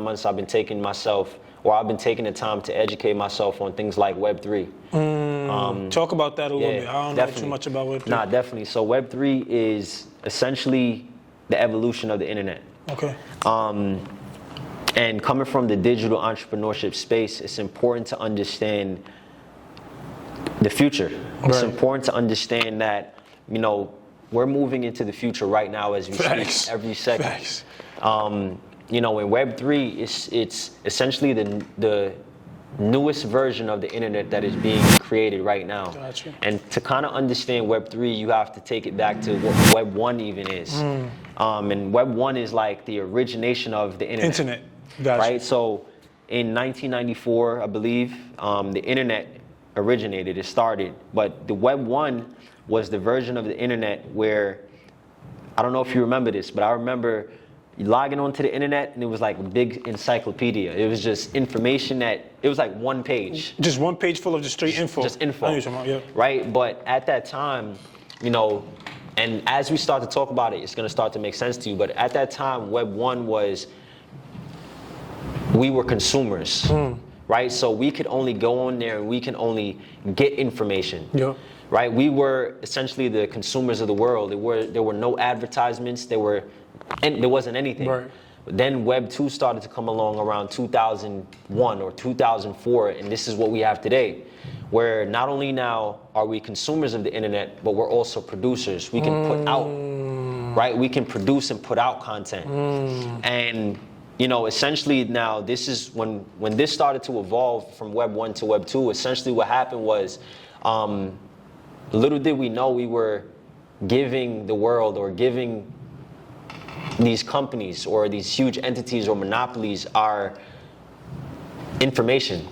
months, I've been taking the time to educate myself on things like Web3. Talk about that a little bit. I don't know too much about Web3. Nah, definitely. So Web3 is essentially the evolution of the internet. Okay. And coming from the digital entrepreneurship space, it's important to understand the future. It's important to understand that, we're moving into the future right now as we speak, every second. Facts. In Web3, it's essentially the newest version of the internet that is being created right now. Gotcha. And to kind of understand Web3, you have to take it back to what Web1 even is. And Web1 is like the origination of the internet. Gotcha. Right? So in 1994, I believe, the internet originated, it started. But the Web1 was the version of the internet where, I don't know if you remember this, but I remember logging onto the internet and it was like a big encyclopedia. It was just information it was like one page. Just one page full of just straight info. Just info. I know what you're talking about, yeah. Right? But at that time, and as we start to talk about it, it's going to start to make sense to you. But at that time, Web1 was, we were consumers, right? So we could only go on there and we can only get information. Yeah. Right? We were essentially the consumers of the world. There were no advertisements. There wasn't anything. Right. But then Web 2 started to come along around 2001 or 2004, and this is what we have today, where not only now are we consumers of the internet, but we're also producers. We can put out, right? We can produce and put out content. And essentially now this is when this started to evolve from Web 1 to Web 2, essentially what happened was, little did we know we were giving the world or giving these companies or these huge entities or monopolies our information.